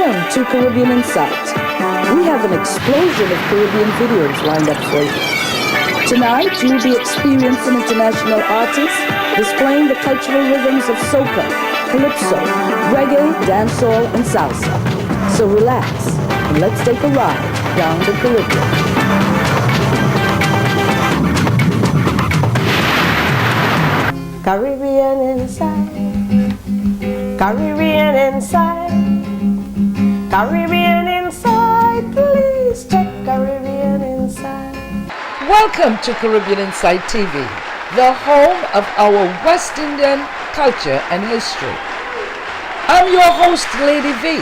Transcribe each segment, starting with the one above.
Welcome to Caribbean Insight. We have an explosion of Caribbean videos lined up for you. Tonight, you'll be experiencing international artists displaying the cultural rhythms of soca, calypso, reggae, dancehall, and salsa. So relax and let's take a ride down the Caribbean. Caribbean inside, Caribbean inside, Caribbean inside, please check Caribbean inside. Welcome to Caribbean Inside TV, the home of our West Indian culture and history. I'm your host, Lady V,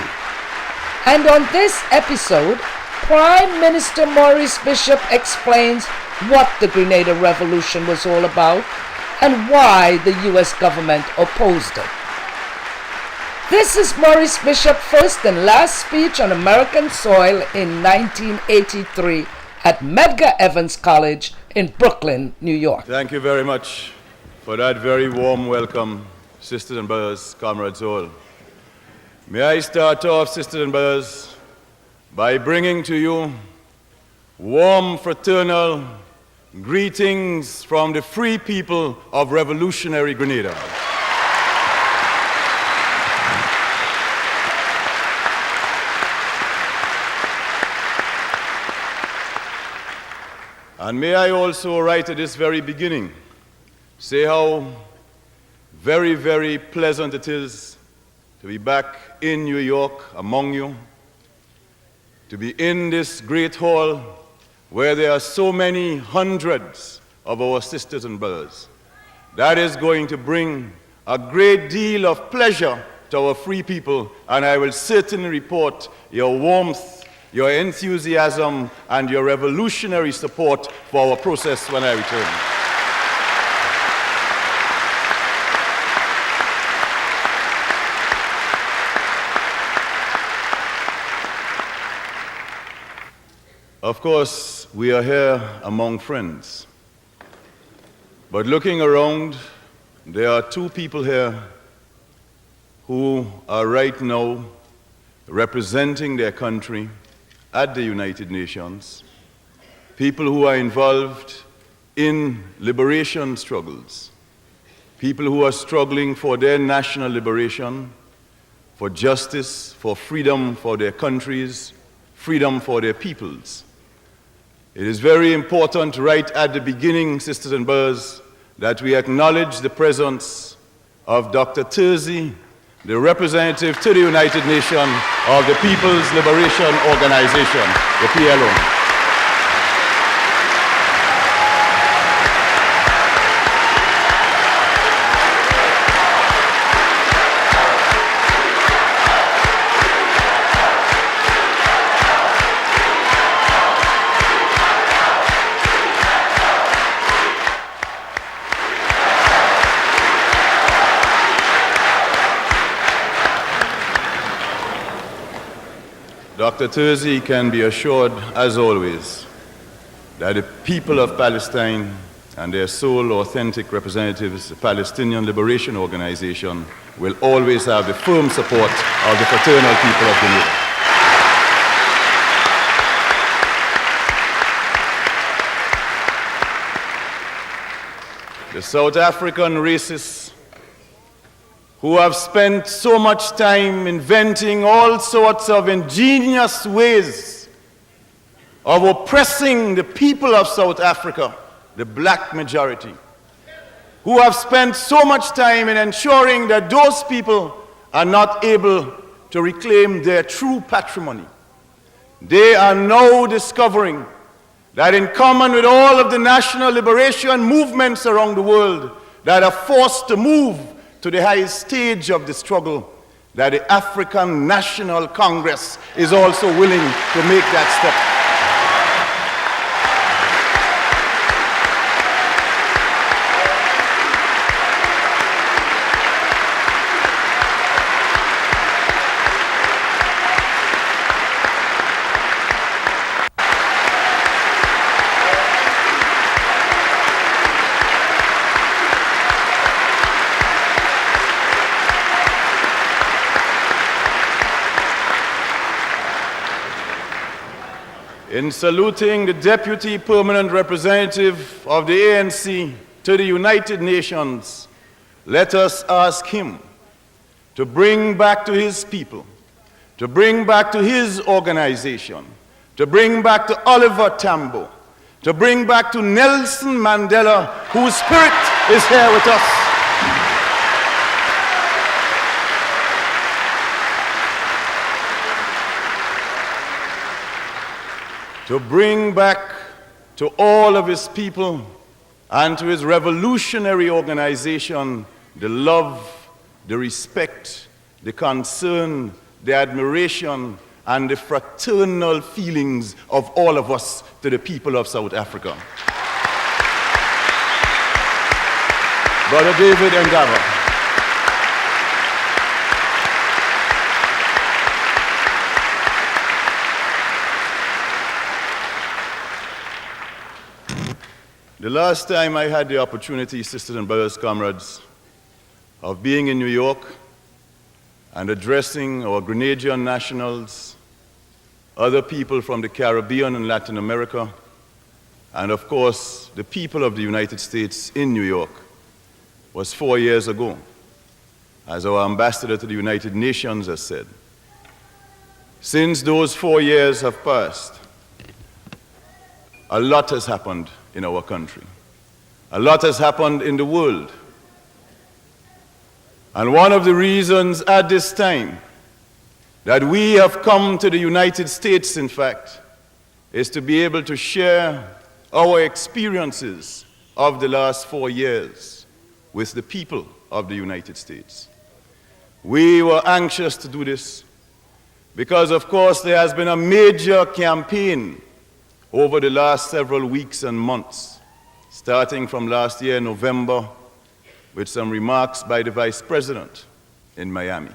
and on this episode, Prime Minister Maurice Bishop explains what the Grenada Revolution was all about and why the U.S. government opposed it. This is Maurice Bishop's first and last speech on American soil in 1983 at Medgar Evers College in Brooklyn, New York. Thank you very much for that very warm welcome, sisters and brothers, comrades all. May I start off, sisters and brothers, by bringing to you warm fraternal greetings from the free people of revolutionary Grenada. And may I also, right at this very beginning, say how very, very pleasant it is to be back in New York among you, to be in this great hall where there are so many hundreds of our sisters and brothers. That is going to bring a great deal of pleasure to our free people, and I will certainly report your warmth, your enthusiasm, and your revolutionary support for our process when I return. Of course, we are here among friends. But looking around, there are two people here who are right now representing their country at the United Nations, people who are involved in liberation struggles, people who are struggling for their national liberation, for justice, for freedom for their countries, freedom for their peoples. It is very important right at the beginning, sisters and brothers, that we acknowledge the presence of Dr. Terzi, the representative to the United Nations of the People's Liberation Organization, the PLO. Dr. Terzi can be assured, as always, that the people of Palestine and their sole authentic representatives, the Palestinian Liberation Organization, will always have the firm support of the fraternal people of Grenada. The South African racists who have spent so much time inventing all sorts of ingenious ways of oppressing the people of South Africa, the black majority, who have spent so much time in ensuring that those people are not able to reclaim their true patrimony. They are now discovering that in common with all of the national liberation movements around the world that are forced to move to the highest stage of the struggle, that the African National Congress is also willing to make that step. in saluting the Deputy Permanent Representative of the ANC to the United Nations, let us ask him to bring back to his people, to bring back to his organization, to bring back to Oliver Tambo, to bring back to Nelson Mandela, whose spirit is here with us. To bring back to all of his people and to his revolutionary organization the love, the respect, the concern, the admiration, and the fraternal feelings of all of us to the people of South Africa. Brother David Ngaba. The last time I had the opportunity, sisters and brothers, comrades, of being in New York and addressing our Grenadian nationals, other people from the Caribbean and Latin America, and of course, the people of the United States in New York, was 4 years ago, as our ambassador to the United Nations has said. Since those 4 years have passed, a lot has happened in our country. A lot has happened in the world. And one of the reasons at this time that we have come to the United States, in fact, is to be able to share our experiences of the last 4 years with the people of the United States. We were anxious to do this because, of course, there has been a major campaign over the last several weeks and months, starting from last year, November, with some remarks by the Vice President in Miami,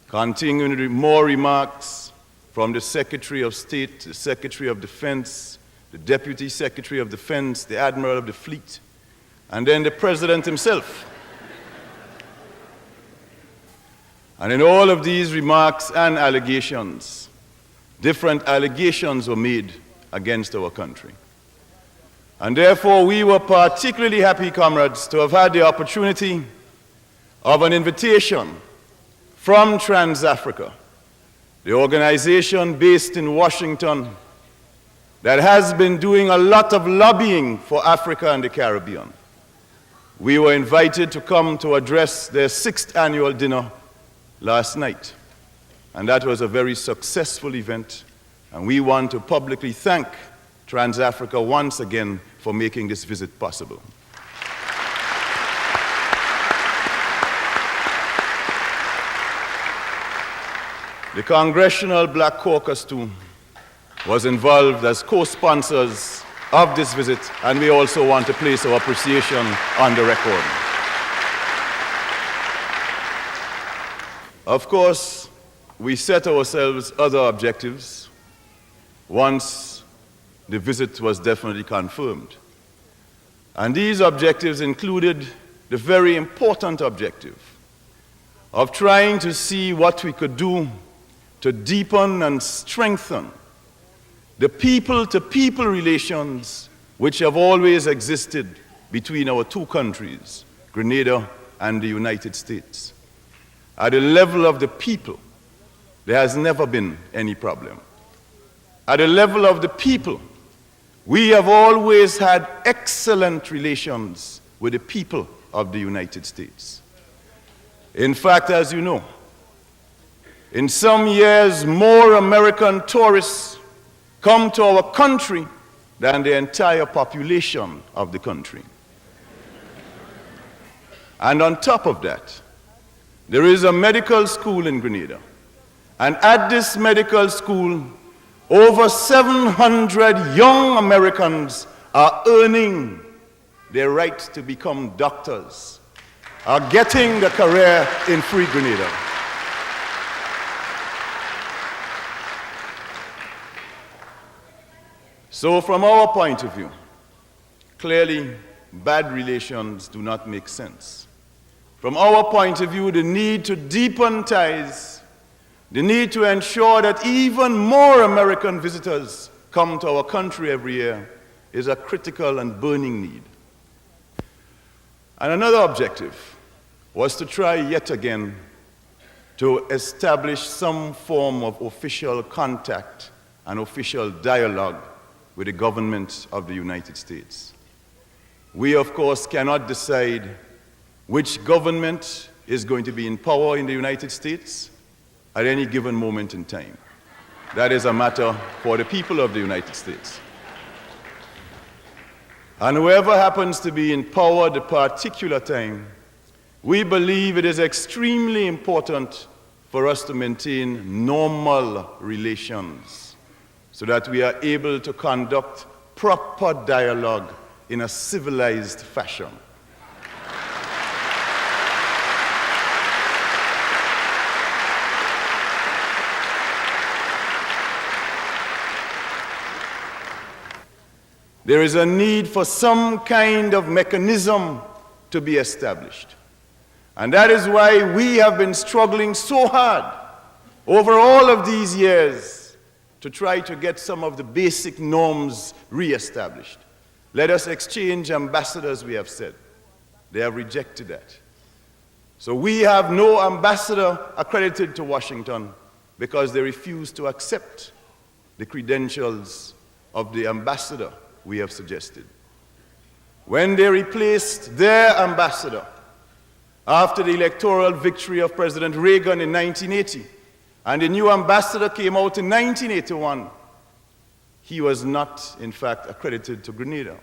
continuing with more remarks from the Secretary of State, the Secretary of Defense, the Deputy Secretary of Defense, the Admiral of the Fleet, and then the President himself. And in all of these remarks and allegations, different allegations were made against our country. And therefore, we were particularly happy, comrades, to have had the opportunity of an invitation from Trans-Africa, the organization based in Washington that has been doing a lot of lobbying for Africa and the Caribbean. We were invited to come to address their 6th annual dinner last night, and that was a very successful event. And we want to publicly thank Trans-Africa once again for making this visit possible. The Congressional Black Caucus, too, was involved as co-sponsors of this visit, and we also want to place our appreciation on the record. Of course, we set ourselves other objectives once the visit was definitely confirmed. And these objectives included the very important objective of trying to see what we could do to deepen and strengthen the people-to-people relations which have always existed between our two countries, Grenada and the United States. At the level of the people, there has never been any problem. At the level of the people, we have always had excellent relations with the people of the United States. In fact, as you know, in some years, more American tourists come to our country than the entire population of the country. And on top of that, there is a medical school in Grenada. And at this medical school, over 700 young Americans are earning their right to become doctors, are getting a career in free Grenada. So from our point of view, clearly bad relations do not make sense. From our point of view, the need to deepen ties, the need to ensure that even more American visitors come to our country every year is a critical and burning need. And another objective was to try yet again to establish some form of official contact and official dialogue with the government of the United States. We, of course, cannot decide which government is going to be in power in the United States at any given moment in time. That is a matter for the people of the United States. And whoever happens to be in power at the particular time, we believe it is extremely important for us to maintain normal relations so that we are able to conduct proper dialogue in a civilized fashion. There is a need for some kind of mechanism to be established. And that is why we have been struggling so hard over all of these years to try to get some of the basic norms reestablished. Let us exchange ambassadors, we have said. They have rejected that. So we have no ambassador accredited to Washington because they refuse to accept the credentials of the ambassador we have suggested. When they replaced their ambassador after the electoral victory of President Reagan in 1980, and the new ambassador came out in 1981, he was not, in fact, accredited to Grenada.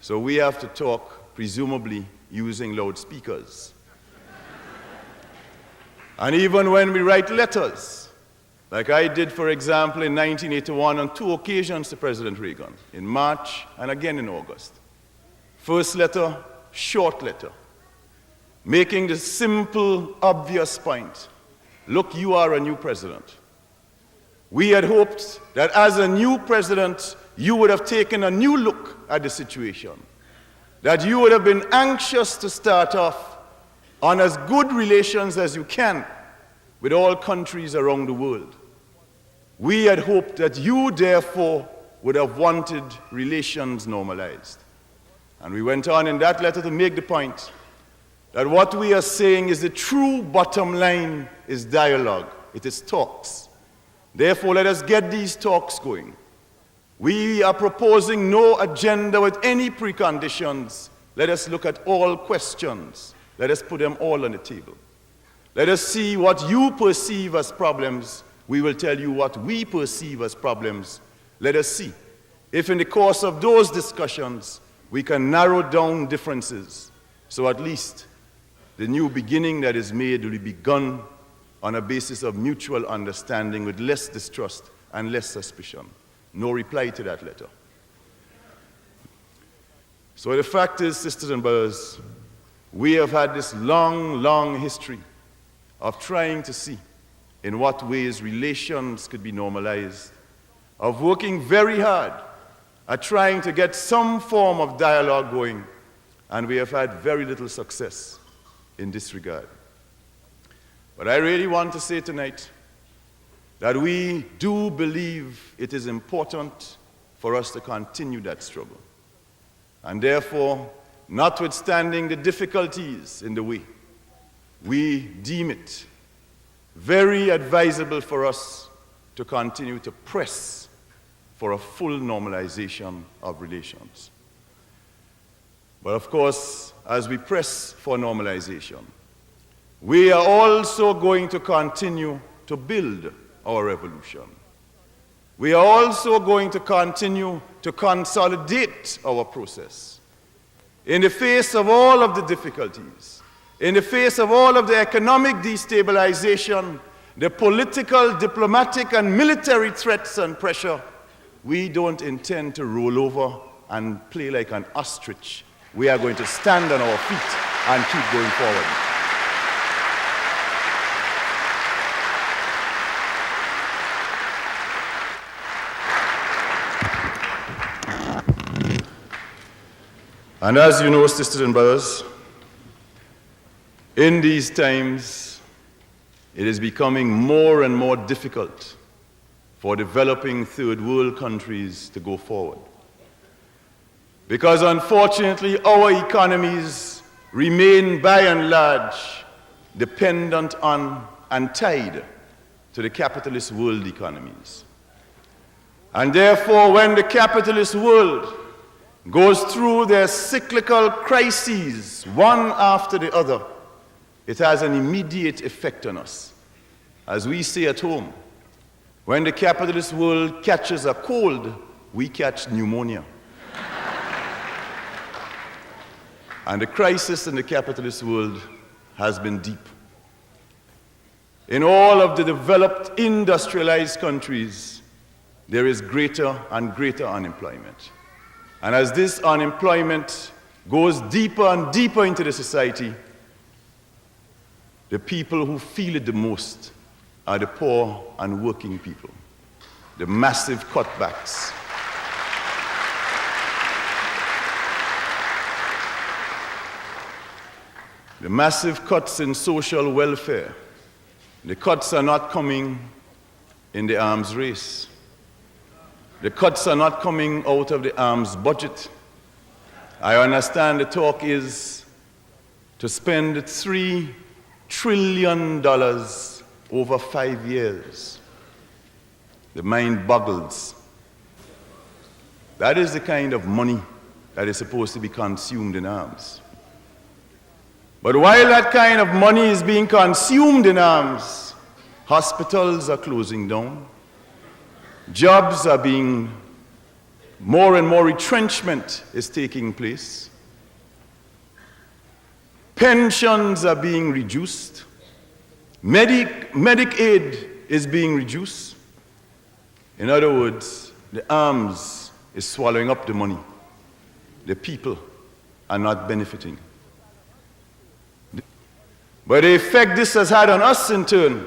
So we have to talk, presumably, using loudspeakers. And even when we write letters, like I did, for example, in 1981 on 2 occasions to President Reagan, in March and again in August. First letter, short letter, making the simple, obvious point. Look, you are a new president. We had hoped that as a new president, you would have taken a new look at the situation, that you would have been anxious to start off on as good relations as you can with all countries around the world. We had hoped that you, therefore, would have wanted relations normalized. And we went on in that letter to make the point that what we are saying is the true bottom line is dialogue. It is talks. Therefore, let us get these talks going. We are proposing no agenda with any preconditions. Let us look at all questions. Let us put them all on the table. Let us see what you perceive as problems. We will tell you what we perceive as problems. Let us see if in the course of those discussions we can narrow down differences, so at least the new beginning that is made will be begun on a basis of mutual understanding with less distrust and less suspicion. No reply to that letter. So the fact is, sisters and brothers, we have had this long, long history of trying to see in what ways relations could be normalized, of working very hard at trying to get some form of dialogue going, and we have had very little success in this regard. But I really want to say tonight that we do believe it is important for us to continue that struggle. And therefore, notwithstanding the difficulties in the way, we deem it very advisable for us to continue to press for a full normalization of relations. But of course, as we press for normalization, we are also going to continue to build our revolution. We are also going to continue to consolidate our process. In the face of all of the difficulties, in the face of all of the economic destabilization, the political, diplomatic, and military threats and pressure, we don't intend to roll over and play like an ostrich. We are going to stand on our feet and keep going forward. And as you know, sisters and brothers, in these times, it is becoming more and more difficult for developing third world countries to go forward. Because unfortunately, our economies remain by and large dependent on and tied to the capitalist world economies. And therefore, when the capitalist world goes through their cyclical crises, one after the other, it has an immediate effect on us. As we say at home, when the capitalist world catches a cold, we catch pneumonia. And the crisis in the capitalist world has been deep. In all of the developed, industrialized countries, there is greater and greater unemployment. And as this unemployment goes deeper and deeper into the society, the people who feel it the most are the poor and working people. The massive cutbacks. The massive cuts in social welfare. The cuts are not coming in the arms race. The cuts are not coming out of the arms budget. I understand the talk is to spend $3 trillion over 5 years. The mind boggles. That is the kind of money that is supposed to be consumed in arms. But while that kind of money is being consumed in arms, hospitals are closing down. Jobs are being, more and more retrenchment is taking place. Pensions are being reduced. Medic aid is being reduced. In other words, the arms is swallowing up the money. The people are not benefiting. But the effect this has had on us in turn,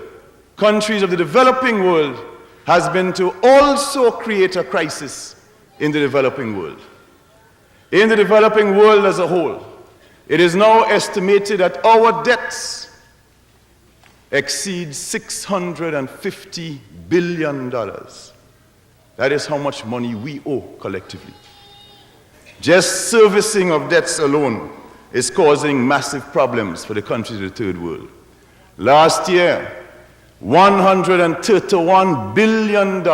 countries of the developing world, has been to also create a crisis in the developing world. In the developing world as a whole, it is now estimated that our debts exceed $650 billion. That is how much money we owe collectively. Just servicing of debts alone is causing massive problems for the countries of the third world. Last year, $131 billion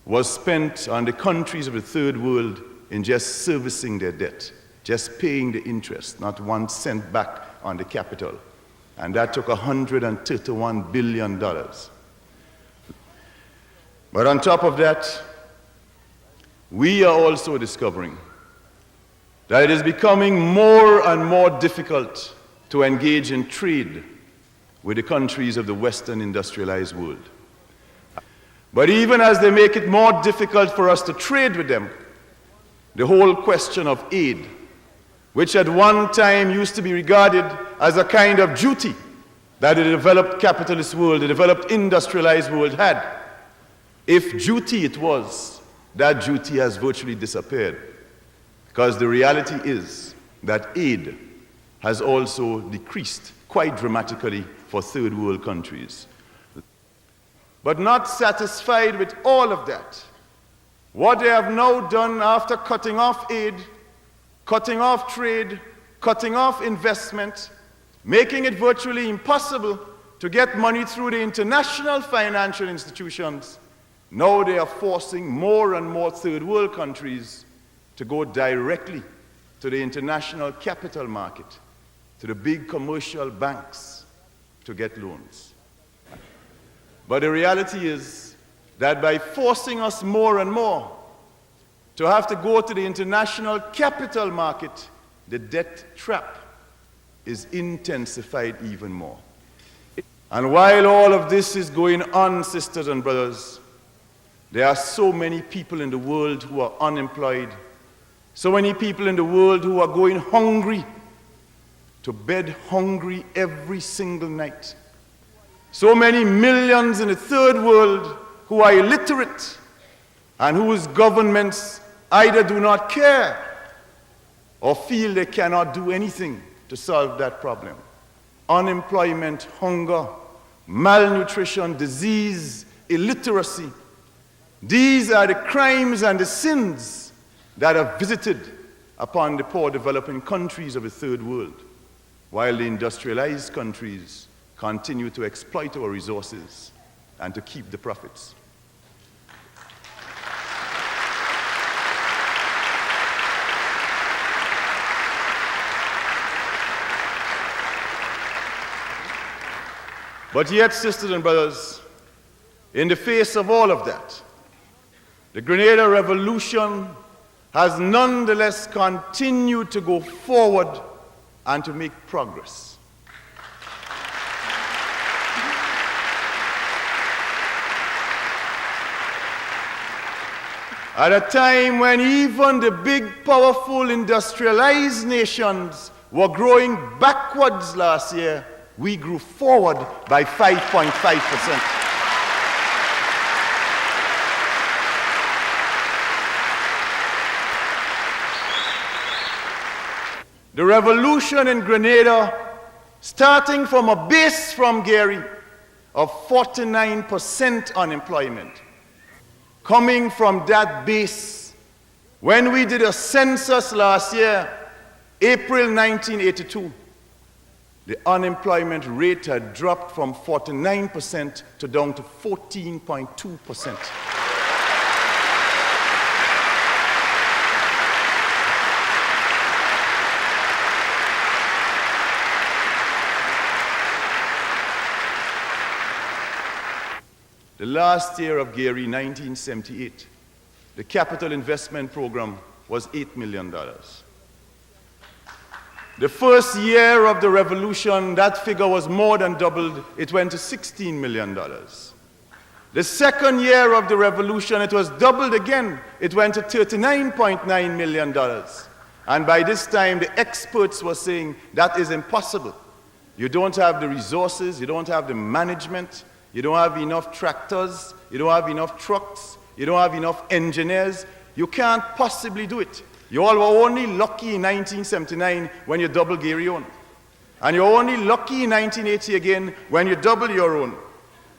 was spent on the countries of the third world in just servicing their debt, just paying the interest, not 1 cent back on the capital. And that took $131 billion. But on top of that, we are also discovering that it is becoming more and more difficult to engage in trade with the countries of the Western industrialized world. But even as they make it more difficult for us to trade with them, the whole question of aid, which at one time used to be regarded as a kind of duty that the developed capitalist world, the developed industrialized world had, if duty it was, that duty has virtually disappeared. Because the reality is that aid has also decreased quite dramatically for third world countries. But not satisfied with all of that, what they have now done after cutting off aid, cutting off trade, cutting off investment, making it virtually impossible to get money through the international financial institutions, now they are forcing more and more third world countries to go directly to the international capital market, to the big commercial banks to get loans. But the reality is that by forcing us more and more to have to go to the international capital market, the debt trap is intensified even more. And while all of this is going on, sisters and brothers, there are so many people in the world who are unemployed, so many people in the world who are going hungry, to bed hungry every single night. So many millions in the third world who are illiterate and whose governments either do not care or feel they cannot do anything to solve that problem. Unemployment, hunger, malnutrition, disease, illiteracy. These are the crimes and the sins that are visited upon the poor developing countries of the third world, while the industrialized countries continue to exploit our resources and to keep the profits. But yet, sisters and brothers, in the face of all of that, the Grenada Revolution has nonetheless continued to go forward and to make progress. At a time when even the big, powerful, industrialized nations were growing backwards last year, we grew forward by 5.5%. The revolution in Grenada, starting from a base from Gary of 49% unemployment, coming from that base, when we did a census last year, April 1982, the unemployment rate had dropped from 49% to down to 14.2%. The last year of Gary, 1978, the capital investment program was $8 million. The first year of the revolution, that figure was more than doubled. It went to $16 million. The second year of the revolution, it was doubled again. It went to $39.9 million. And by this time, the experts were saying that is impossible. You don't have the resources, you don't have the management, you don't have enough tractors, you don't have enough trucks, you don't have enough engineers. You can't possibly do it. You all were only lucky in 1979 when you doubled Gary own. And you're only lucky in 1980 again when you double your own.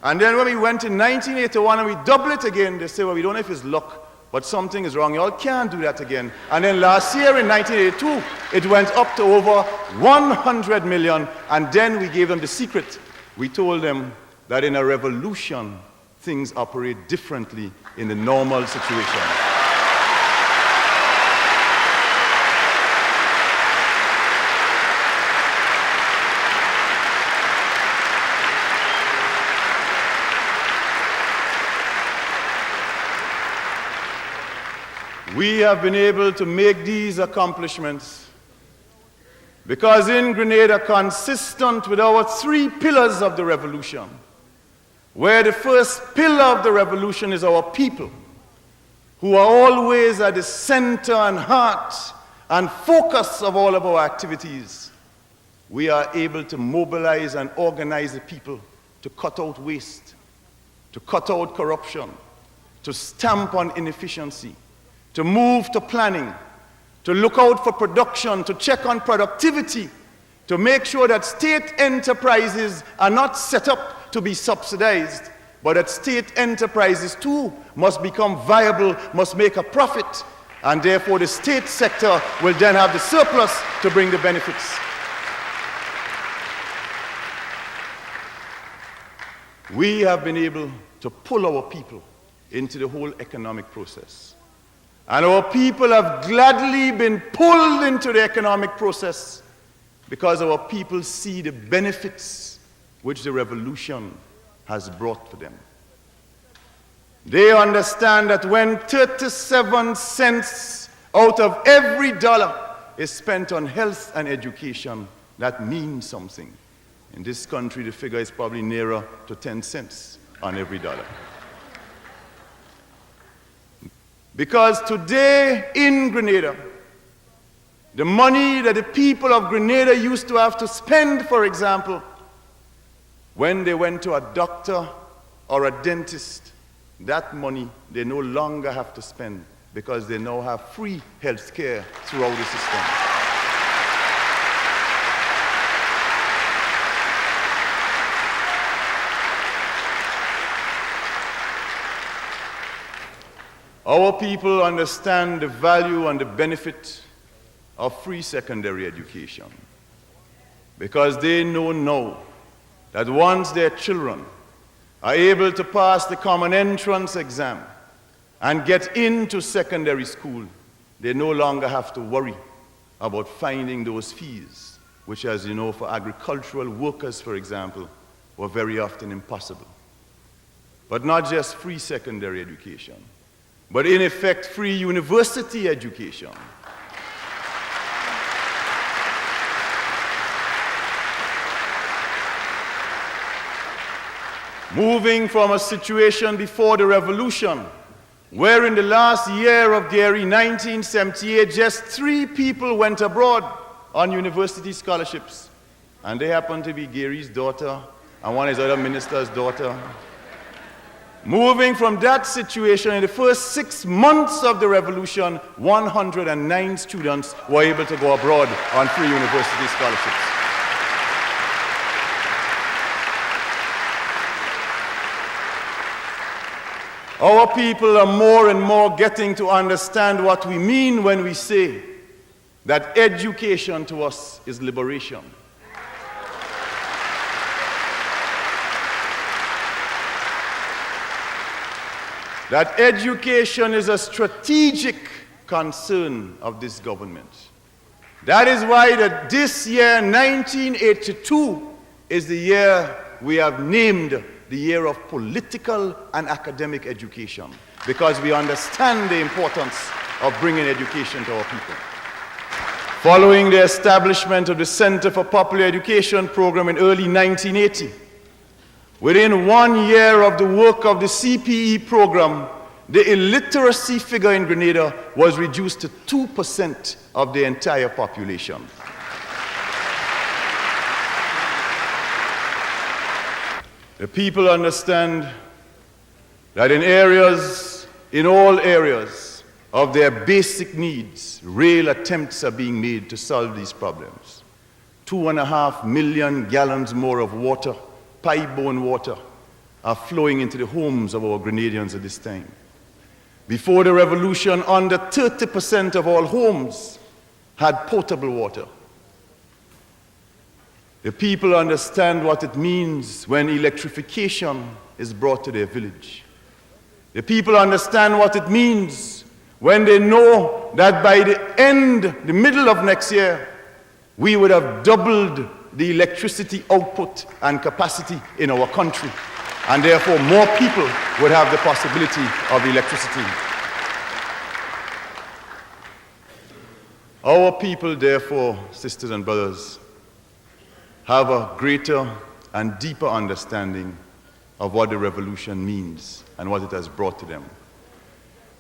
And then when we went in 1981 and we double it again, they say, well, we don't know if it's luck, but something is wrong. You all can't do that again. And then last year in 1982, it went up to over 100 million. And then we gave them the secret. We told them that in a revolution, things operate differently in the normal situation. We have been able to make these accomplishments because in Grenada, consistent with our three pillars of the revolution, where the first pillar of the revolution is our people, who are always at the center and heart and focus of all of our activities, we are able to mobilize and organize the people to cut out waste, to cut out corruption, to stamp on inefficiency, to move to planning, to look out for production, to check on productivity, to make sure that state enterprises are not set up to be subsidized, but that state enterprises too must become viable, must make a profit, and therefore the state sector will then have the surplus to bring the benefits. We have been able to pull our people into the whole economic process. And our people have gladly been pulled into the economic process because our people see the benefits which the revolution has brought to them. They understand that when 37 cents out of every dollar is spent on health and education, that means something. In this country, the figure is probably nearer to 10 cents on every dollar. Because today in Grenada, the money that the people of Grenada used to have to spend, for example, when they went to a doctor or a dentist, that money they no longer have to spend because they now have free health care throughout the system. Our people understand the value and the benefit of free secondary education because they know now that once their children are able to pass the common entrance exam and get into secondary school, they no longer have to worry about finding those fees, which, as you know, for agricultural workers, for example, were very often impossible. But not just free secondary education, but in effect free university education. Moving from a situation before the revolution, where in the last year of Gary, 1978, just 3 people went abroad on university scholarships, and they happened to be Gary's daughter and one of his other minister's daughter. Moving from that situation, in the first 6 months of the revolution, 109 students were able to go abroad on free university scholarships. Our people are more and more getting to understand what we mean when we say that education to us is liberation. That education is a strategic concern of this government. That is why this year, 1982, is the year we have named the year of political and academic education, because we understand the importance of bringing education to our people. Following the establishment of the Center for Popular Education program in early 1980, within 1 year of the work of the CPE program, the illiteracy figure in Grenada was reduced to 2% of the entire population. The people understand that in all areas of their basic needs, real attempts are being made to solve these problems. 2.5 million gallons more of water, pipe-borne water, are flowing into the homes of our Grenadians at this time. Before the revolution, under 30% of all homes had potable water. The people understand what it means when electrification is brought to their village. The people understand what it means when they know that by the middle of next year, we would have doubled the electricity output and capacity in our country, and therefore more people would have the possibility of electricity. Our people, therefore, sisters and brothers, have a greater and deeper understanding of what the revolution means and what it has brought to them.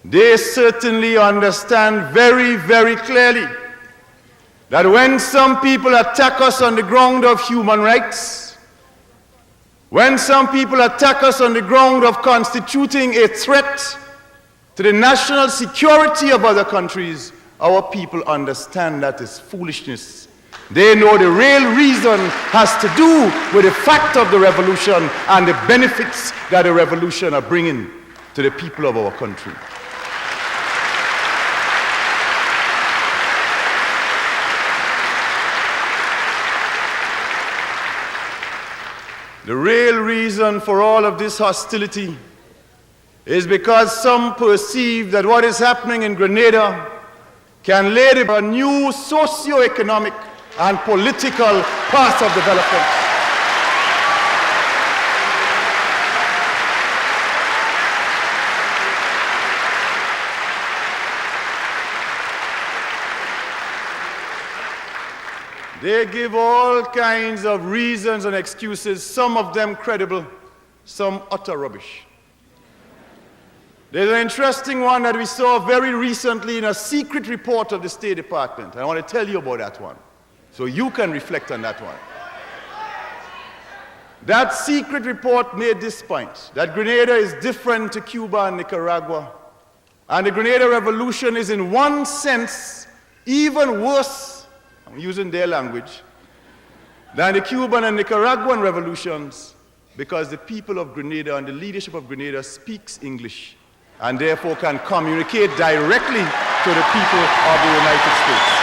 They certainly understand very, very clearly that when some people attack us on the ground of human rights, when some people attack us on the ground of constituting a threat to the national security of other countries, our people understand that is foolishness. They know the real reason has to do with the fact of the revolution and the benefits that the revolution are bringing to the people of our country. The real reason for all of this hostility is because some perceive that what is happening in Grenada can lead to a new socio-economic and political path of development. They give all kinds of reasons and excuses, some of them credible, some utter rubbish. There's an interesting one that we saw very recently in a secret report of the State Department. I want to tell you about that one, so you can reflect on that one. That secret report made this point, that Grenada is different to Cuba and Nicaragua, and the Grenada Revolution is in one sense even worse, I'm using their language, than the Cuban and Nicaraguan revolutions, because the people of Grenada and the leadership of Grenada speaks English and therefore can communicate directly to the people of the United States.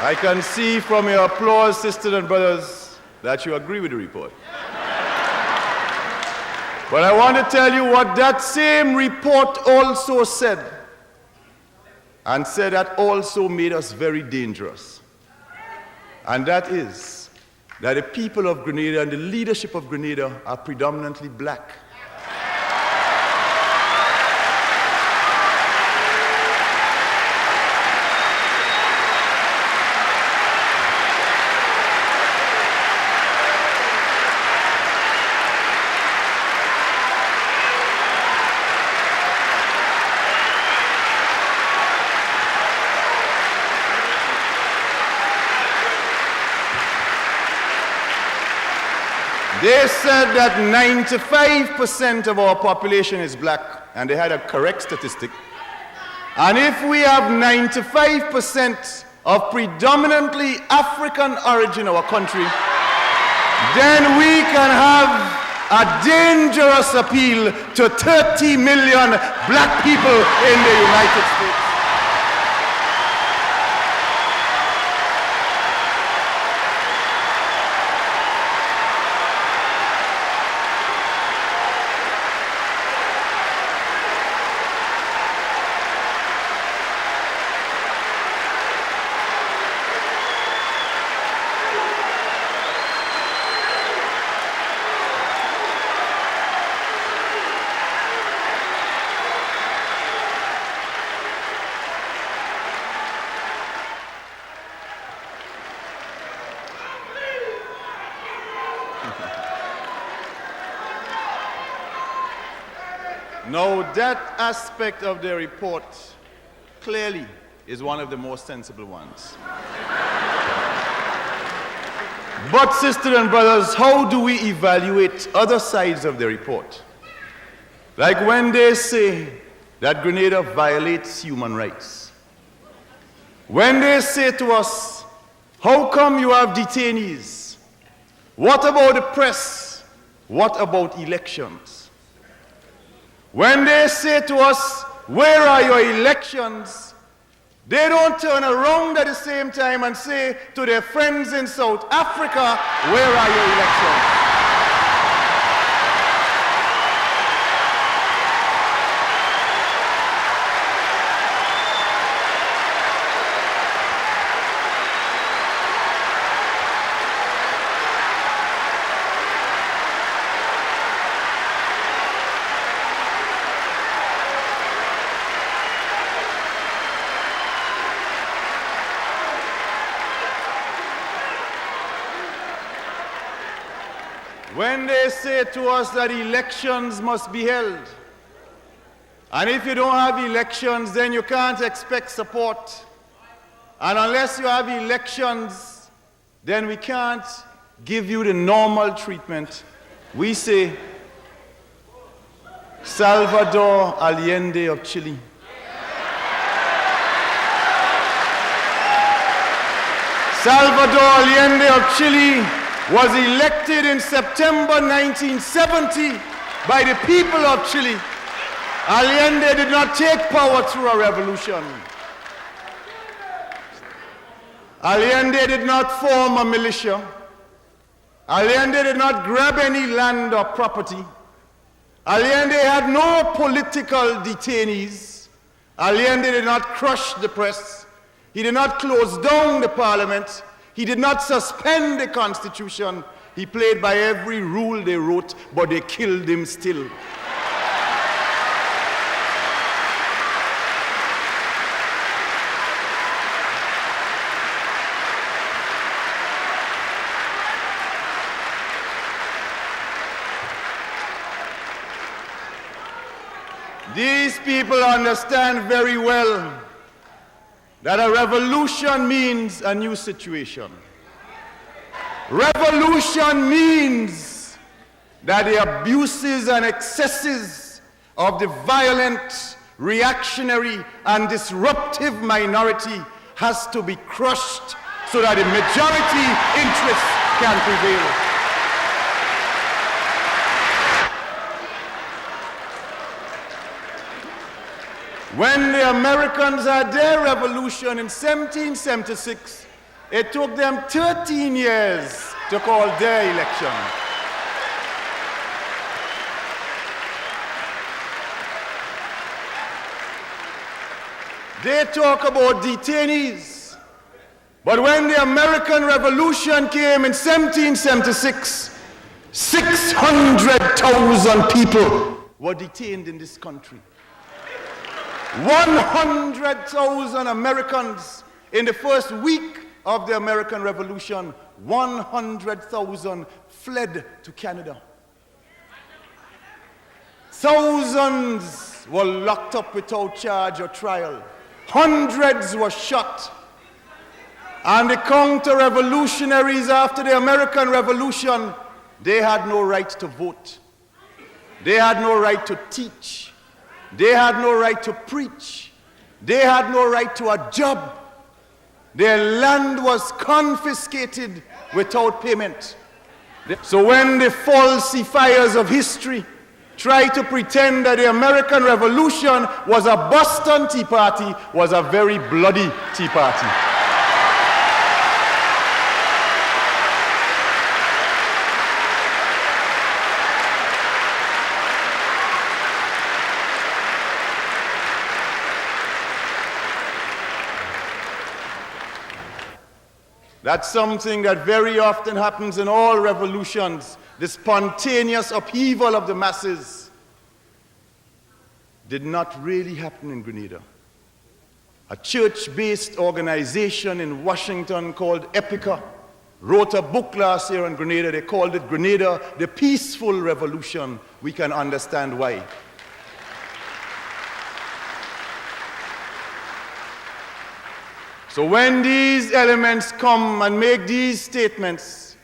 I can see from your applause, sisters and brothers, that you agree with the report. But I want to tell you what that same report also said, and said that also made us very dangerous. And that is that the people of Grenada and the leadership of Grenada are predominantly black. They said that 95% of our population is black, and they had a correct statistic. And if we have 95% of predominantly African origin in our country, then we can have a dangerous appeal to 30 million black people in the United States. Now, that aspect of the report clearly is one of the most sensible ones. But, sisters and brothers, how do we evaluate other sides of the report? Like when they say that Grenada violates human rights. When they say to us, how come you have detainees? What about the press? What about elections? When they say to us, where are your elections? They don't turn around at the same time and say to their friends in South Africa, where are your elections? When they say to us that elections must be held, and if you don't have elections, then you can't expect support. And unless you have elections, then we can't give you the normal treatment. We say, Salvador Allende of Chile. Salvador Allende of Chile was elected in September 1970 by the people of Chile. Allende did not take power through a revolution. Allende did not form a militia. Allende did not grab any land or property. Allende had no political detainees. Allende did not crush the press. He did not close down the parliament. He did not suspend the Constitution. He played by every rule they wrote, but they killed him still. These people understand very well that a revolution means a new situation. Revolution means that the abuses and excesses of the violent, reactionary, and disruptive minority has to be crushed so that the majority interests can prevail. When the Americans had their revolution in 1776, it took them 13 years to call their election. They talk about detainees, but when the American Revolution came in 1776, 600,000 people were detained in this country. 100,000 Americans in the first week of the American Revolution, 100,000 fled to Canada. Thousands were locked up without charge or trial. Hundreds were shot. And the counter-revolutionaries after the American Revolution, they had no right to vote. They had no right to teach. They had no right to preach. They had no right to a job. Their land was confiscated without payment. So when the falsifiers of history try to pretend that the American Revolution was a Boston Tea Party, was a very bloody Tea Party. That's something that very often happens in all revolutions. The spontaneous upheaval of the masses did not really happen in Grenada. A church-based organization in Washington called Epica wrote a book last year on Grenada. They called it Grenada, the Peaceful Revolution. We can understand why. So when these elements come and make these statements,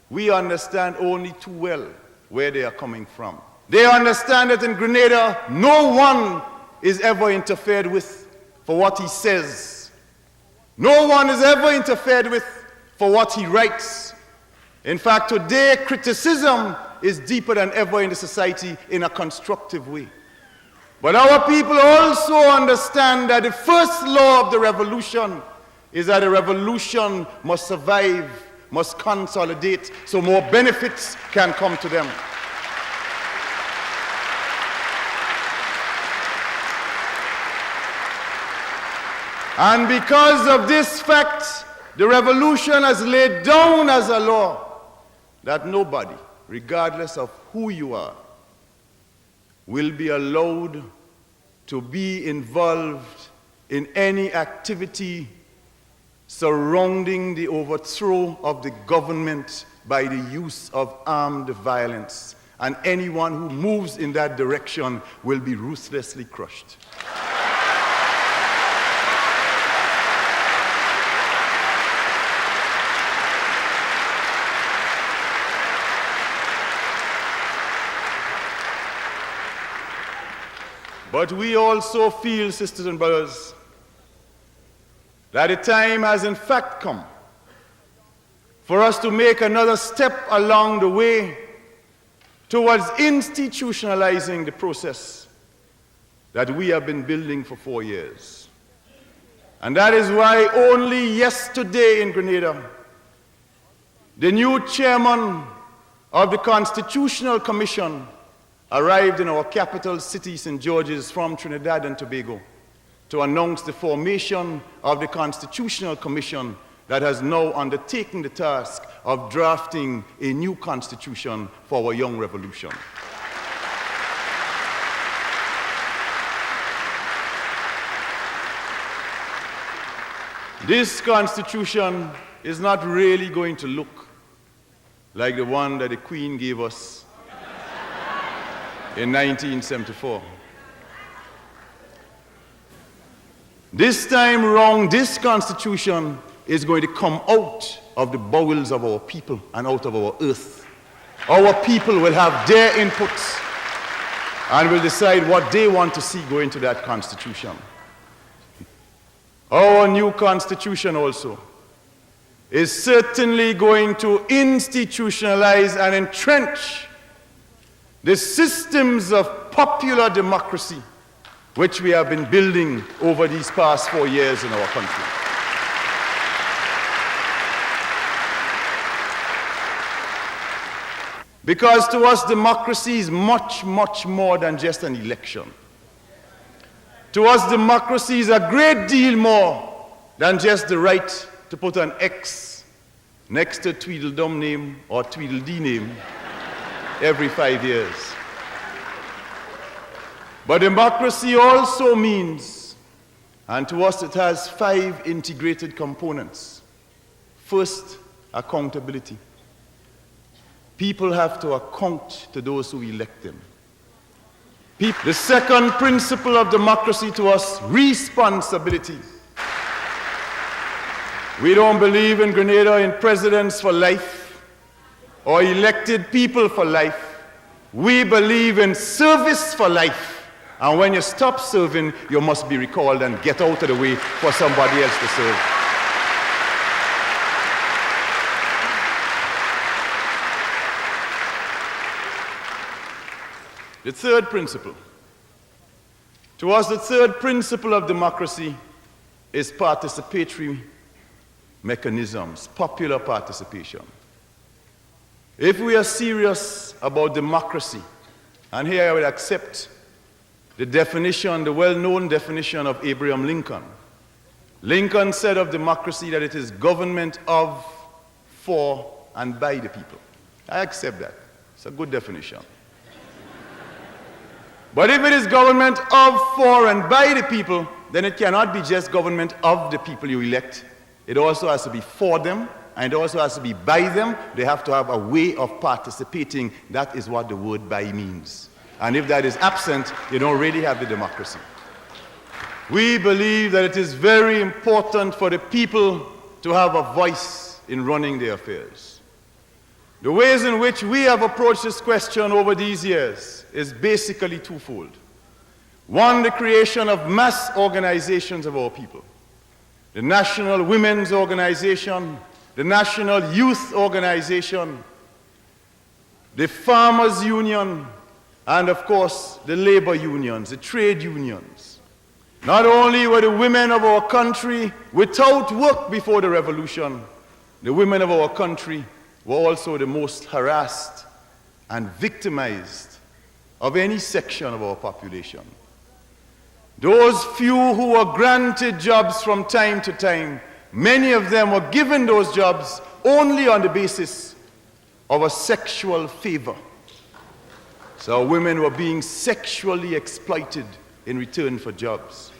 we understand only too well where they are coming from. They understand that in Grenada, no one is ever interfered with for what he says. No one is ever interfered with for what he writes. In fact, today, criticism is deeper than ever in the society in a constructive way. But our people also understand that the first law of the revolution is that a revolution must survive, must consolidate, so more benefits can come to them. And because of this fact, the revolution has laid down as a law that nobody, regardless of who you are, will be allowed to be involved in any activity surrounding the overthrow of the government by the use of armed violence. And anyone who moves in that direction will be ruthlessly crushed. But we also feel, sisters and brothers, that the time has in fact come for us to make another step along the way towards institutionalizing the process that we have been building for 4 years. And that is why only yesterday in Grenada, the new chairman of the Constitutional Commission arrived in our capital city, St. George's, from Trinidad and Tobago, to announce the formation of the Constitutional Commission that has now undertaken the task of drafting a new constitution for our young revolution. This constitution is not really going to look like the one that the Queen gave us in 1974. This time round, this constitution is going to come out of the bowels of our people and out of our earth. Our people will have their inputs and will decide what they want to see go into that constitution. Our new constitution also is certainly going to institutionalize and entrench the systems of popular democracy which we have been building over these past 4 years in our country. Because to us, democracy is much, much more than just an election. To us, democracy is a great deal more than just the right to put an X next to Tweedledum name or Tweedledee name every 5 years. But democracy also means, and to us it has 5 integrated components. First, accountability. People have to account to those who elect them. The second principle of democracy to us, responsibility. We don't believe in Grenada in presidents for life or elected people for life. We believe in service for life. And when you stop serving, you must be recalled and get out of the way for somebody else to serve. The third principle. To us, the third principle of democracy is participatory mechanisms, popular participation. If we are serious about democracy, and here I would accept the definition, the well-known definition of Abraham Lincoln. Lincoln said of democracy that it is government of, for, and by the people. I accept that. It's a good definition. But if it is government of, for, and by the people, then it cannot be just government of the people you elect. It also has to be for them, and it also has to be by them. They have to have a way of participating. That is what the word by means. And if that is absent, you don't really have the democracy. We believe that it is very important for the people to have a voice in running their affairs. The ways in which we have approached this question over these years is basically twofold. One, the creation of mass organizations of our people. The National Women's Organization, the National Youth Organization, the Farmers Union, and of course, the labor unions, the trade unions. Not only were the women of our country without work before the revolution, the women of our country were also the most harassed and victimized of any section of our population. Those few who were granted jobs from time to time, many of them were given those jobs only on the basis of a sexual favor. So women were being sexually exploited in return for jobs.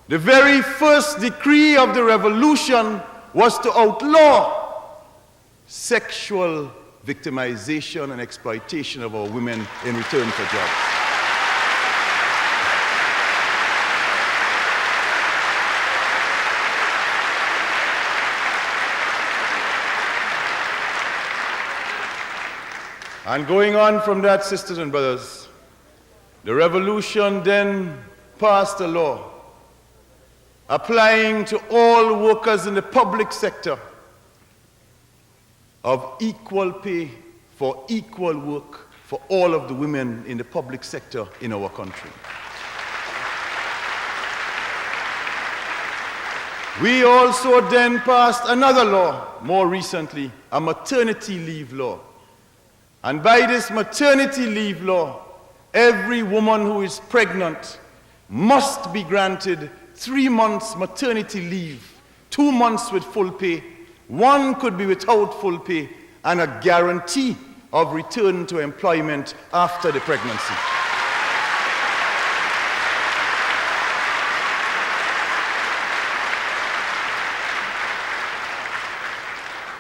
The very first decree of the revolution was to outlaw sexual victimization and exploitation of our women in return for jobs. And going on from that, sisters and brothers, the revolution then passed a law applying to all workers in the public sector of equal pay for equal work for all of the women in the public sector in our country. We also then passed another law, more recently, a maternity leave law. And by this maternity leave law, every woman who is pregnant must be granted 3 months maternity leave, 2 months with full pay, 1 could be without full pay, and a guarantee of return to employment after the pregnancy.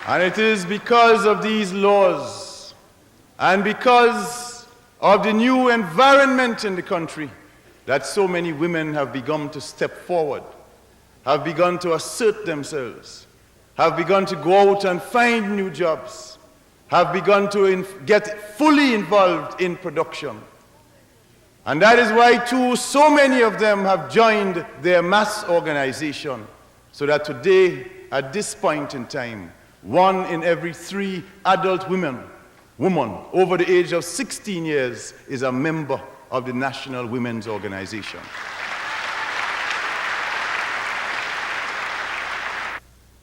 And it is because of these laws and because of the new environment in the country that so many women have begun to step forward have begun to assert themselves, have begun to go out and find new jobs, have begun to get fully involved in production. And that is why, too, so many of them have joined their mass organization, so that today, at this point in time, 1 in every 3 adult woman over the age of 16 years is a member of the National Women's Organization.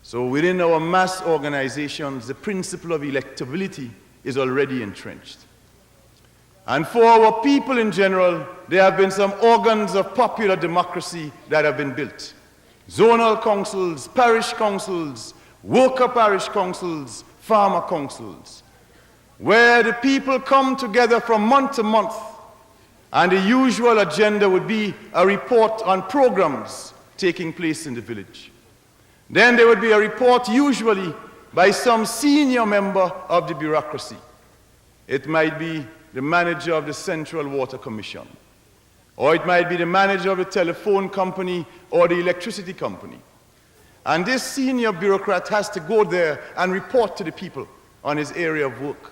So within our mass organizations, the principle of electability is already entrenched. And for our people in general, there have been some organs of popular democracy that have been built. Zonal councils, parish councils, worker parish councils, farmer councils, where the people come together from month to month, and the usual agenda would be a report on programs taking place in the village. Then there would be a report usually by some senior member of the bureaucracy. It might be the manager of the Central Water Commission, or it might be the manager of the telephone company or the electricity company. And this senior bureaucrat has to go there and report to the people on his area of work,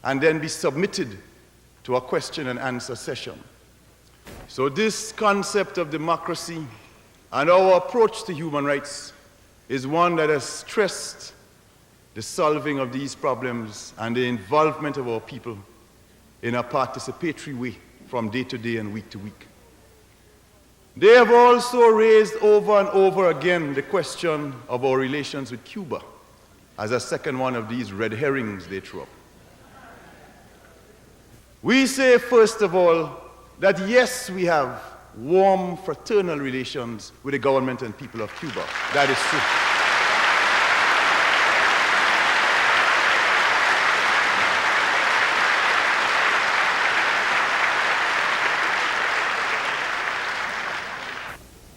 and then be submitted to a question and answer session. So this concept of democracy and our approach to human rights is one that has stressed the solving of these problems and the involvement of our people in a participatory way from day to day and week to week. They have also raised over and over again the question of our relations with Cuba as a second one of these red herrings they throw up. We say, first of all, that yes, we have warm fraternal relations with the government and people of Cuba. That is true.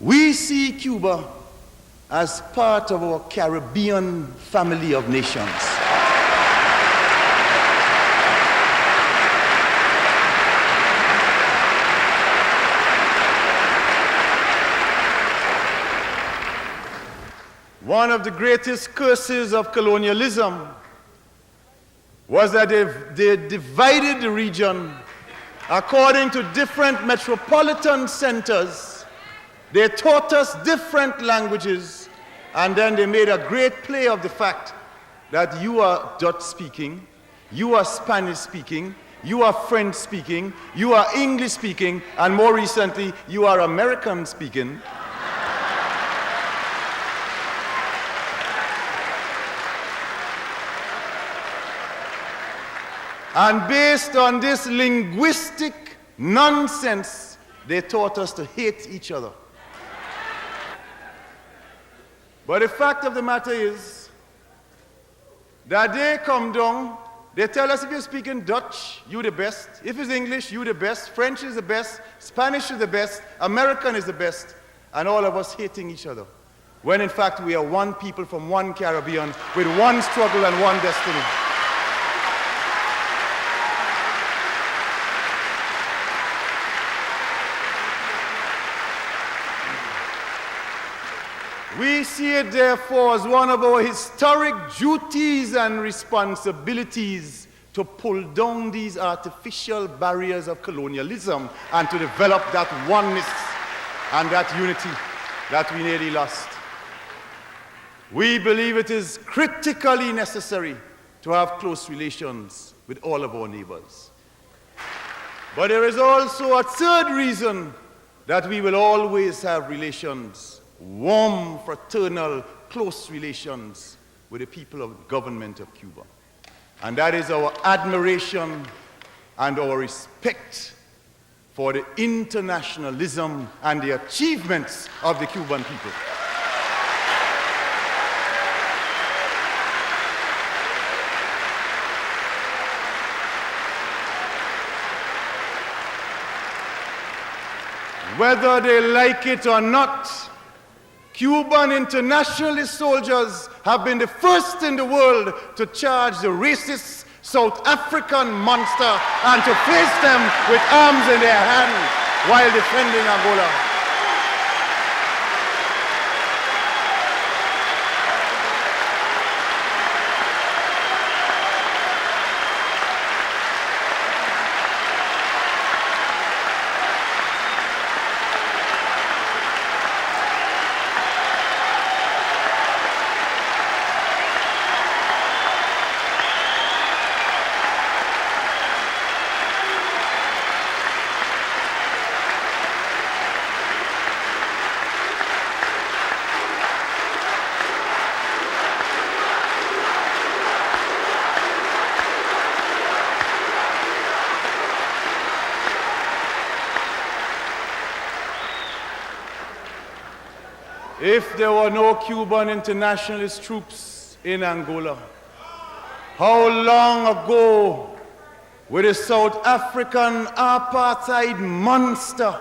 We see Cuba as part of our Caribbean family of nations. One of the greatest curses of colonialism was that they divided the region according to different metropolitan centers. They taught us different languages, and then they made a great play of the fact that you are Dutch speaking, you are Spanish speaking, you are French speaking, you are English speaking, and more recently, you are American speaking. And based on this linguistic nonsense, they taught us to hate each other. But the fact of the matter is that they come down, they tell us if you're speaking Dutch, you're the best. If it's English, you're the best. French is the best. Spanish is the best. American is the best. And all of us hating each other. When in fact we are one people from one Caribbean with one struggle and one destiny. We see it, therefore, as one of our historic duties and responsibilities to pull down these artificial barriers of colonialism and to develop that oneness and that unity that we nearly lost. We believe it is critically necessary to have close relations with all of our neighbors. But there is also a third reason that we will always have relations, warm, fraternal, close relations with the people of the government of Cuba. And that is our admiration and our respect for the internationalism and the achievements of the Cuban people. Whether they like it or not, Cuban internationalist soldiers have been the first in the world to charge the racist South African monster and to face them with arms in their hands while defending Angola. if there were no Cuban internationalist troops in Angola? How long ago would a South African apartheid monster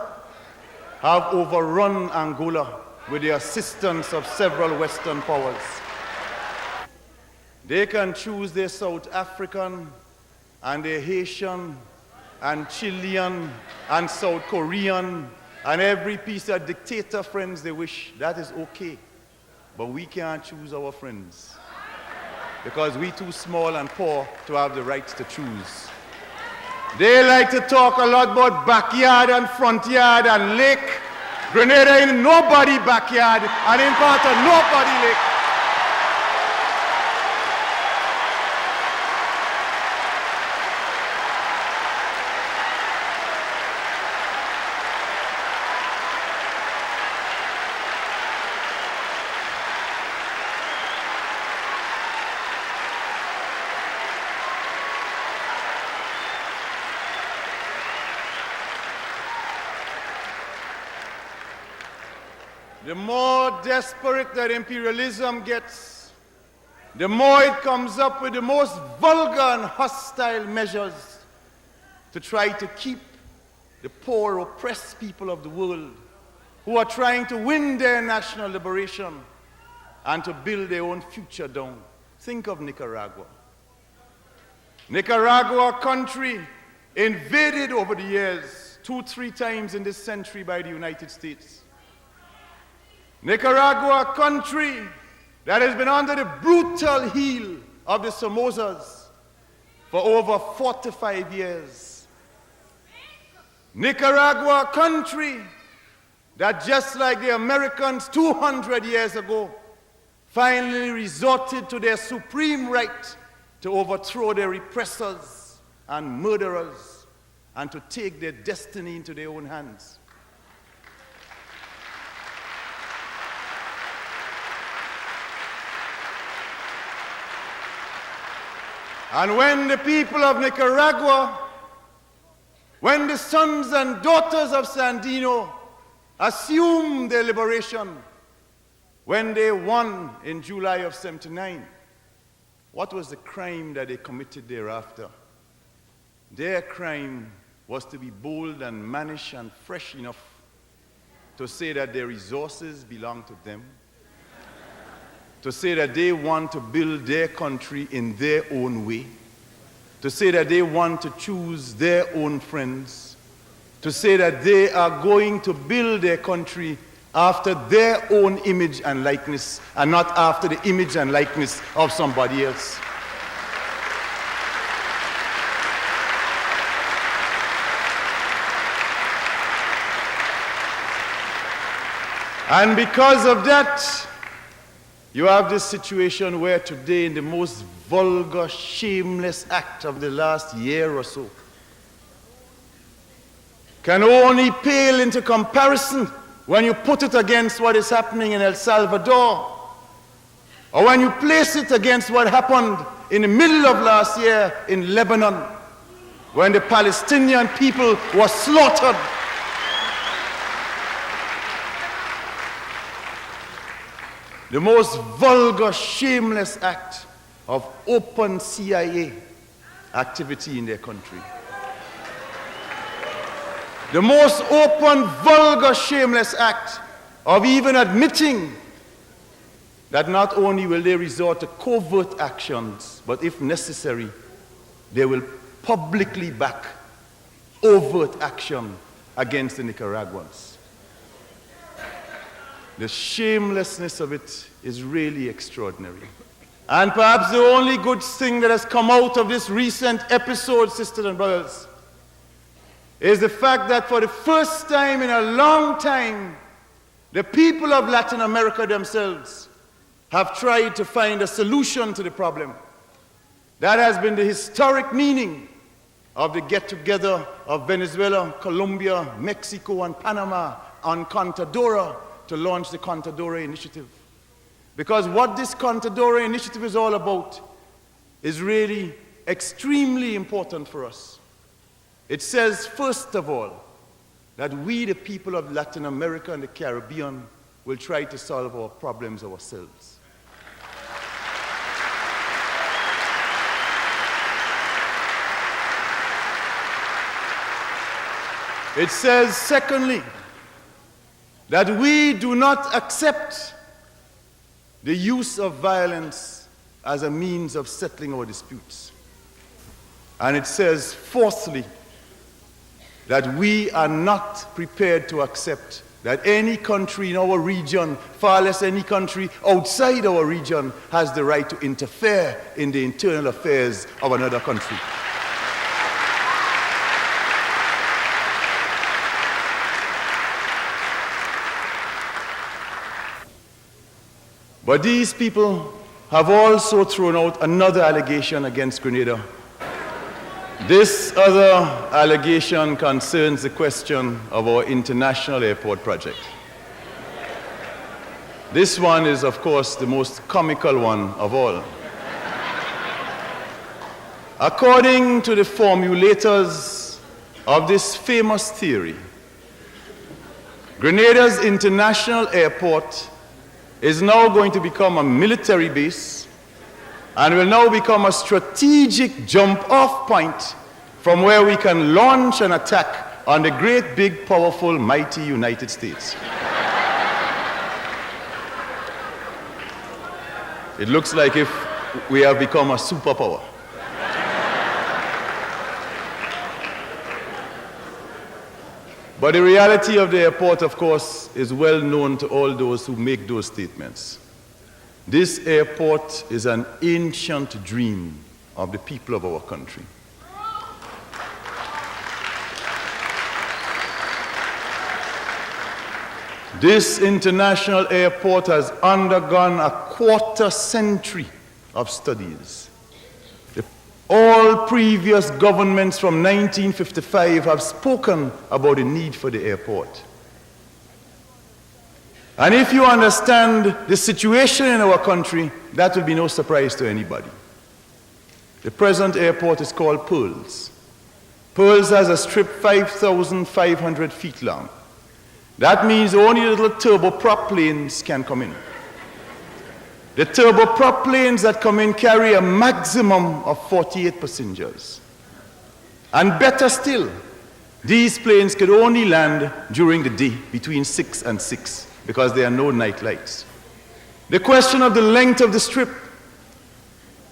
have overrun Angola with the assistance of several Western powers? They can choose their South African and their Haitian and Chilean and South Korean and every piece of dictator friends they wish. That is okay. But we can't choose our friends because we too small and poor to have the right to choose. They like to talk a lot about backyard and front yard and lake. Grenada ain't nobody backyard and in part of nobody lake. The more desperate that imperialism gets, the more it comes up with the most vulgar and hostile measures to try to keep the poor, oppressed people of the world who are trying to win their national liberation and to build their own future down. Think of Nicaragua. Nicaragua, a country invaded over the years 2-3 times in this century by the United States. Nicaragua, a country that has been under the brutal heel of the Somozas for over 45 years. Nicaragua, a country that just like the Americans 200 years ago finally resorted to their supreme right to overthrow their repressors and murderers and to take their destiny into their own hands. And when the people of Nicaragua, when the sons and daughters of Sandino assumed their liberation, when they won in July of '79, what was the crime that they committed thereafter? Their crime was to be bold and mannish and fresh enough to say that their resources belong to them, to say that they want to build their country in their own way, to say that they want to choose their own friends, to say that they are going to build their country after their own image and likeness and not after the image and likeness of somebody else. And because of that, you have this situation where today, in the most vulgar, shameless act of the last year or so, can only pale into comparison when you put it against what is happening in El Salvador, or when you place it against what happened in the middle of last year in Lebanon, when the Palestinian people were slaughtered. The most vulgar, shameless act of open CIA activity in their country. The most open, vulgar, shameless act of even admitting that not only will they resort to covert actions, but if necessary, they will publicly back overt action against the Nicaraguans. The shamelessness of it is really extraordinary. And perhaps the only good thing that has come out of this recent episode, sisters and brothers, is the fact that for the first time in a long time, the people of Latin America themselves have tried to find a solution to the problem. That has been the historic meaning of the get-together of Venezuela, Colombia, Mexico, and Panama on Contadora to launch the Contadora Initiative. Because what this Contadora Initiative is all about is really extremely important for us. It says, first of all, that we, the people of Latin America and the Caribbean, will try to solve our problems ourselves. It says, secondly, that we do not accept the use of violence as a means of settling our disputes. And it says, fourthly, that we are not prepared to accept that any country in our region, far less any country outside our region, has the right to interfere in the internal affairs of another country. But these people have also thrown out another allegation against Grenada. This other allegation concerns the question of our international airport project. This one is, of course, the most comical one of all. According to the formulators of this famous theory, Grenada's international airport is now going to become a military base and will now become a strategic jump-off point from where we can launch an attack on the great, big, powerful, mighty United States. It looks like if we have become a superpower. But the reality of the airport, of course, is well known to all those who make those statements. This airport is an ancient dream of the people of our country. This international airport has undergone a quarter century of studies. All previous governments from 1955 have spoken about the need for the airport. And if you understand the situation in our country, that will be no surprise to anybody. The present airport is called Pearls. Pearls has a strip 5,500 feet long. That means only little turboprop planes can come in. The turboprop planes that come in carry a maximum of 48 passengers. And better still, these planes could only land during the day between 6 and 6 because there are no night lights. The question of the length of the strip,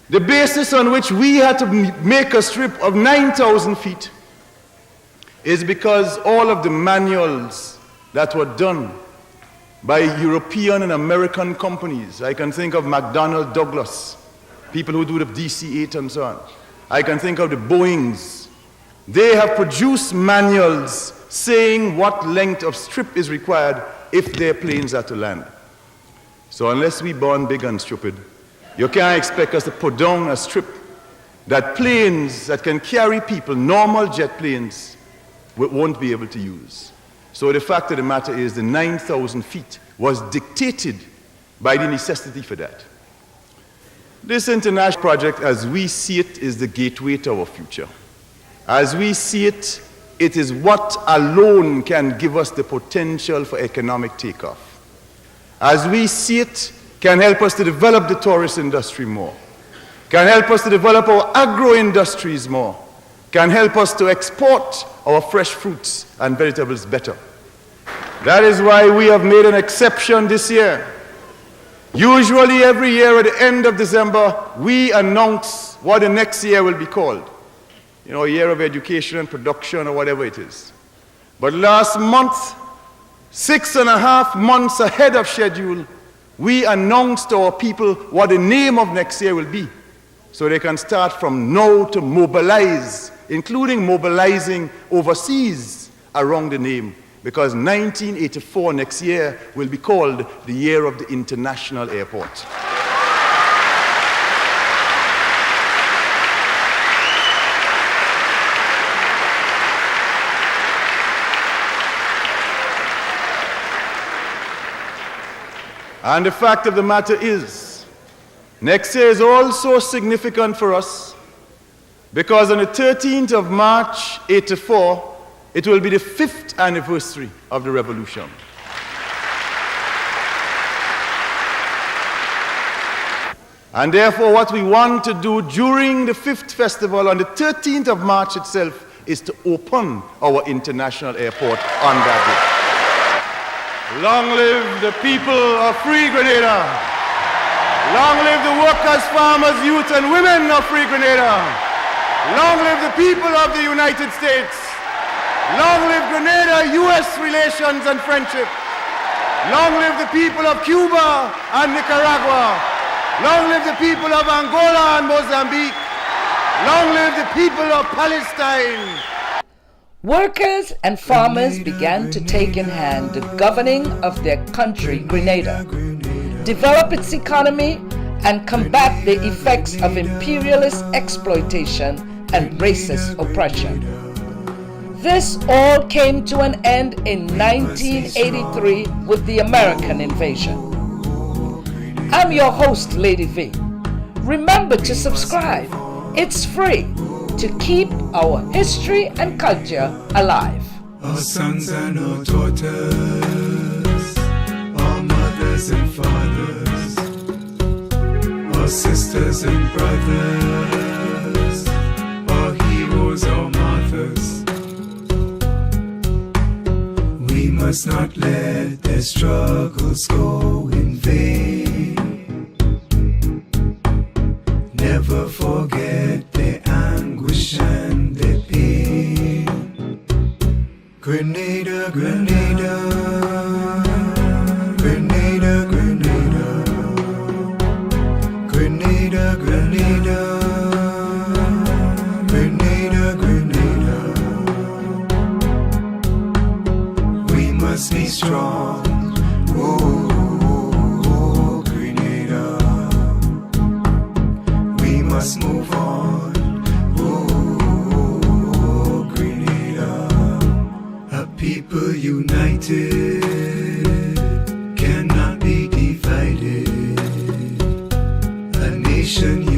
the basis on which we had to make a strip of 9,000 feet is because all of the manuals that were done by European and American companies. I can think of McDonnell Douglas, people who do the DC-8 and so on. I can think of the Boeings. They have produced manuals saying what length of strip is required if their planes are to land. So unless we born big and stupid, you can't expect us to put down a strip that planes that can carry people, normal jet planes, won't be able to use. So the fact of the matter is the 9,000 feet was dictated by the necessity for that. This international project, as we see it, is the gateway to our future. As we see it, it is what alone can give us the potential for economic takeoff. As we see it, can help us to develop the tourist industry more, can help us to develop our agro-industries more, can help us to export our fresh fruits and vegetables better. That is why we have made an exception this year. Usually every year at the end of December, we announce what the next year will be called. You know, a year of education and production or whatever it is. But last month, 6.5 months ahead of schedule, we announced to our people what the name of next year will be, so they can start from now to mobilize, including mobilizing overseas around the name, because 1984 next year will be called the year of the international airport. And the fact of the matter is, next year is also significant for us because on the 13th of March, 1984, it will be the 5th anniversary of the Revolution. And therefore, what we want to do during the 5th festival on the 13th of March itself is to open our international airport on that day. Long live the people of Free Grenada. Long live the workers, farmers, youth, and women of Free Grenada. Long live the people of the United States. Long live Grenada-US relations and friendship. Long live the people of Cuba and Nicaragua. Long live the people of Angola and Mozambique. Long live the people of Palestine. Workers and farmers began to take in hand the governing of their country, Grenada, develop its economy, and combat the effects of imperialist exploitation and racist oppression. This all came to an end in 1983 with the American invasion. I'm your host, Lady V. Remember to subscribe. It's free to keep our history and culture alive. Our sons and our daughters, our mothers and fathers, our sisters and brothers, our heroes, our martyrs. We must not let their struggles go in vain. Never forget their anguish and their pain. Grenada, Grenada, Grenada, Grenada, Grenada, Grenada, Grenada, Grenada. We must be strong. Oh, Grenada. We must move on. Oh, Grenada. A people united cannot be divided. A nation united